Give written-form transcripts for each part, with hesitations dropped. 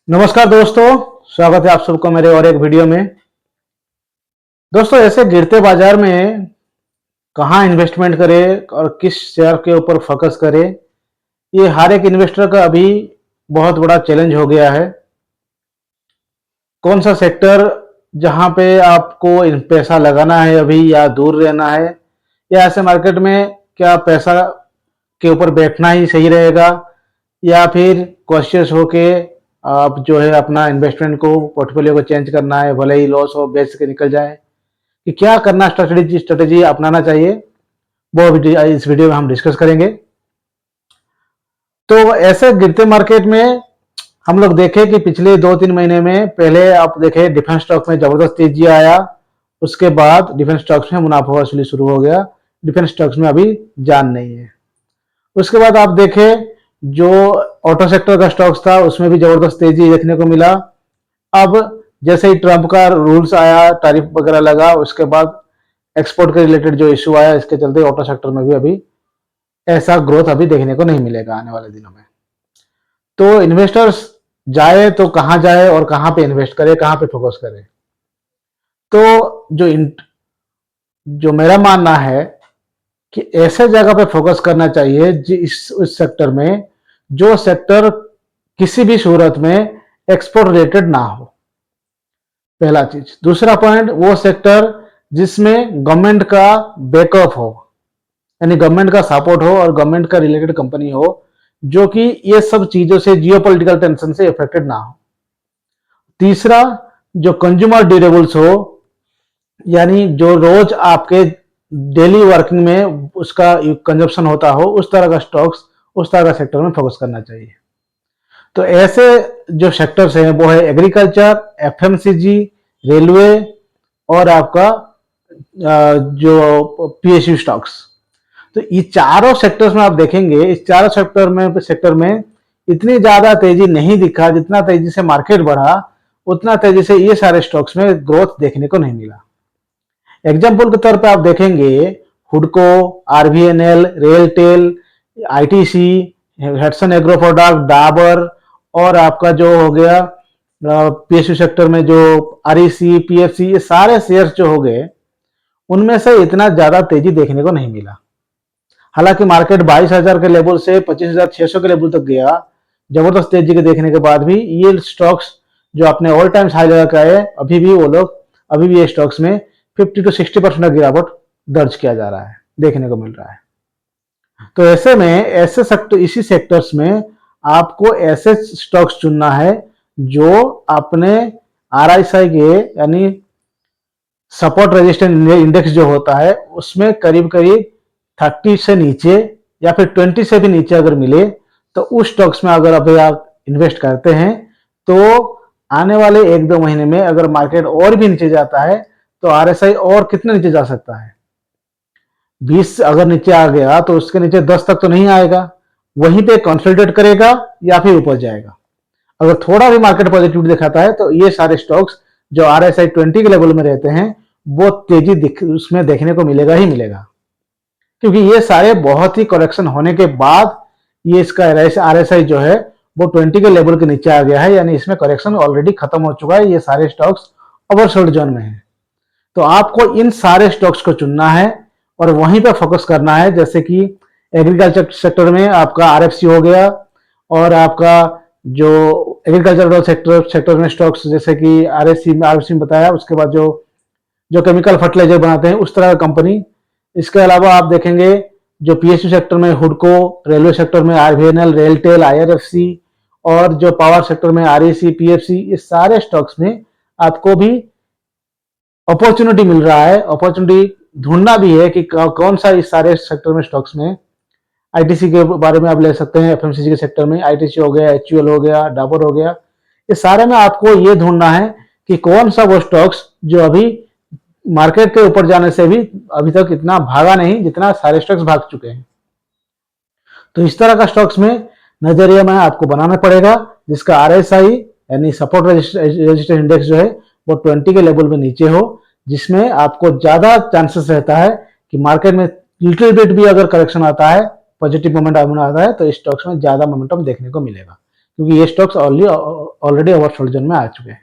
नमस्कार दोस्तों, स्वागत है आप सबको मेरे और एक वीडियो में। दोस्तों, ऐसे गिरते बाजार में कहाँ इन्वेस्टमेंट करें और किस शेयर के ऊपर फोकस करें, ये हर एक इन्वेस्टर का अभी बहुत बड़ा चैलेंज हो गया है। कौन सा सेक्टर जहाँ पे आपको पैसा लगाना है अभी या दूर रहना है, या ऐसे मार्केट में क्या पैसा के ऊपर बैठना ही सही रहेगा, या फिर कॉशियस होके आप जो है अपना इन्वेस्टमेंट को पोर्टफोलियो को चेंज करना है, भले ही लॉस हो बेच के निकल जाए, कि क्या करना स्ट्रेटेजी अपनाना चाहिए, वो इस वीडियो में हम डिस्कस करेंगे। तो ऐसे गिरते मार्केट में हम लोग देखें कि पिछले 2-3 महीने में पहले आप देखें डिफेंस स्टॉक में जबरदस्त तेजी आया, उसके बाद डिफेंस स्टॉक्स में मुनाफा वसूली शुरू हो गया। डिफेंस स्टॉक्स में अभी जान नहीं है। उसके बाद आप देखें जो ऑटो सेक्टर का स्टॉक्स था उसमें भी जबरदस्त तेजी देखने को मिला। अब जैसे ही ट्रंप का रूल्स आया, टैरिफ वगैरह लगा, उसके बाद एक्सपोर्ट के रिलेटेड जो इशू आया, इसके चलते ऑटो सेक्टर में भी अभी ऐसा ग्रोथ अभी देखने को नहीं मिलेगा आने वाले दिनों में। तो इन्वेस्टर्स जाए तो कहाँ जाए और कहाँ पे इन्वेस्ट करे, कहाँ पे फोकस करे। तो जो मेरा मानना है कि ऐसे जगह पे फोकस करना चाहिए उस सेक्टर में जो सेक्टर किसी भी सूरत में एक्सपोर्ट रिलेटेड ना हो, पहला चीज। दूसरा पॉइंट, वो सेक्टर जिसमें गवर्नमेंट का बैकअप हो, यानी गवर्नमेंट का सपोर्ट हो और गवर्नमेंट का रिलेटेड कंपनी हो जो कि ये सब चीजों से, जियोपॉलिटिकल टेंशन से इफेक्टेड ना हो। तीसरा, जो कंज्यूमर ड्यूरेबल्स हो, यानी जो रोज आपके डेली वर्किंग में उसका कंजप्शन होता हो, उस तरह का स्टॉक्स, उस तरह का सेक्टर में फोकस करना चाहिए। तो ऐसे जो सेक्टर्स हैं वो है एग्रीकल्चर, एफएमसीजी, रेलवे और आपका जो पीएसयू स्टॉक्स। तो ये चारों सेक्टर्स में आप देखेंगे, इस चारों सेक्टर में इतनी ज्यादा तेजी नहीं दिखा। जितना तेजी से मार्केट बढ़ा उतना तेजी से ये सारे स्टॉक्स में ग्रोथ देखने को नहीं मिला। एग्जाम्पल के तौर पे आप देखेंगे हुडको, RBNL, RailTel, ITC, Hatsun Agro Product, Dabur और आपका जो हो गया पीएसयू सेक्टर में जो आरईसी, पीएफसी, ये सारे शेयर्स जो हो गए, उनमें से इतना ज्यादा तेजी देखने को नहीं मिला। हालांकि मार्केट 22,000 के लेवल से 25,600 के लेवल तक गया, जबरदस्त तेजी के देखने के बाद भी ये स्टॉक्स जो अपने ऑल टाइम हाई लगा के आए, अभी भी ये स्टॉक्स में 50 to 60% का गिरावट दर्ज किया जा रहा है, देखने को मिल रहा है। तो ऐसे में ऐसे सेक्टर, इसी सेक्टर्स में आपको ऐसे स्टॉक्स चुनना है जो अपने आरएसआई के, यानी सपोर्ट रेजिस्टेंस इंडेक्स जो होता है, उसमें करीब करीब 30 से नीचे या फिर 20 से भी नीचे अगर मिले, तो उस स्टॉक्स में अगर अभी आप इन्वेस्ट करते हैं तो आने वाले 1-2 महीने में अगर मार्केट और भी नीचे जाता है तो आरएसआई और कितने नीचे जा सकता है। 20 अगर नीचे आ गया तो उसके नीचे 10 तक तो नहीं आएगा, वहीं पे कंसोलिडेट करेगा या फिर ऊपर जाएगा। अगर थोड़ा भी मार्केट पॉजिटिविटी दिखाता है तो ये सारे स्टॉक्स जो आरएसआई 20 के लेवल में रहते हैं, वो तेजी उसमें देखने को मिलेगा ही मिलेगा, क्योंकि ये सारे बहुत ही करेक्शन होने के बाद ये इसका आरएसआई जो है वो 20 के लेवल के नीचे आ गया है, यानी इसमें करेक्शन ऑलरेडी खत्म हो चुका है। ये सारे स्टॉक्स ओवरसोल्ड जोन में है। तो आपको इन सारे स्टॉक्स को चुनना है और वहीं पर फोकस करना है। जैसे कि एग्रीकल्चर सेक्टर में आपका आरएफसी हो गया, और आपका जो एग्रीकल्चर सेक्टर में स्टॉक्स जैसे कि आरएफसी में बताया, उसके बाद जो जो केमिकल फर्टिलाइजर बनाते हैं उस तरह का कंपनी। इसके अलावा आप देखेंगे जो पीएसयू सेक्टर में हुडको, रेलवे सेक्टर में आरबीएनएल, रेलटेल, आईआरएफसी, और जो पावर सेक्टर में आरईसी, पीएफसी, इस सारे स्टॉक्स में आपको भी अपॉर्चुनिटी मिल रहा है। अपॉर्चुनिटी ढूंढना भी है कि कौन सा इस सारे सेक्टर में स्टॉक्स में। आईटीसी के बारे में आप ले सकते हैं, एफएमसीजी के सेक्टर में आईटीसी हो गया, एचयूएल हो गया, डाबर हो गया। इस सारे में आपको ये ढूंढना है कि कौन सा वो स्टॉक्स जो अभी मार्केट के ऊपर जाने से भी अभी तक इतना भागा नहीं जितना सारे स्टॉक्स भाग चुके हैं। तो इस तरह का स्टॉक्स में नजरिया में आपको बनाना पड़ेगा जिसका आरएसआई, यानी सपोर्ट रेजिस्टेंस इंडेक्स जो है वो 20 के लेवल में नीचे हो, जिसमें आपको ज्यादा चांसेस रहता है कि मार्केट में लिटिल बिट भी अगर करेक्शन आता है, पॉजिटिव मोमेंटम आता है, तो इस स्टॉक्स में ज्यादा मोमेंटम देखने को मिलेगा, क्योंकि ये स्टॉक्स ऑलरेडी ओवरसोल्ड जोन में आ चुके हैं।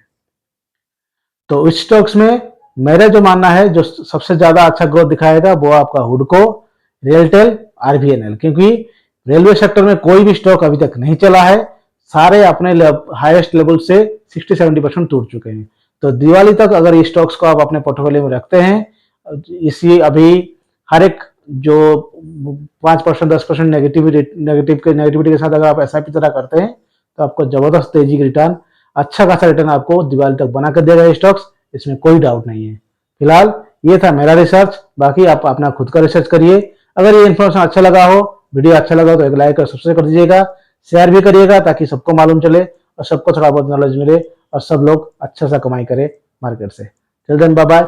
तो इस स्टॉक्स में मेरा जो मानना है, जो सबसे ज्यादा अच्छा ग्रोथ दिखाएगा वो आपका हुडको, रेलटेल, आरबीएनएल, क्योंकि रेलवे सेक्टर में कोई भी स्टॉक अभी तक नहीं चला है, सारे अपने हाईएस्ट लेवल से 60-70% टूट चुके हैं। तो दिवाली तक अगर ये स्टॉक्स को आप अपने पोर्टफोलियो में रखते हैं, इसी अभी हर एक जो 5% 10% नेगेटिविटी के साथ अगर आप एसआईपी तरह करते हैं तो आपको जबरदस्त तेजी की रिटर्न, अच्छा खासा रिटर्न आपको दिवाली तक बना कर देगा ये स्टॉक्स, इसमें कोई डाउट नहीं है। फिलहाल ये था मेरा रिसर्च, बाकी आप अपना खुद का रिसर्च करिए। अगर ये इन्फॉर्मेशन अच्छा लगा हो, वीडियो अच्छा लगा हो तो एक लाइक और सब्सक्राइब कर दीजिएगा, शेयर भी करिएगा ताकि सबको मालूम चले और सबको थोड़ा बहुत नॉलेज मिले और सब लोग अच्छा सा कमाई करें मार्केट से। चल देन, बाय बाय।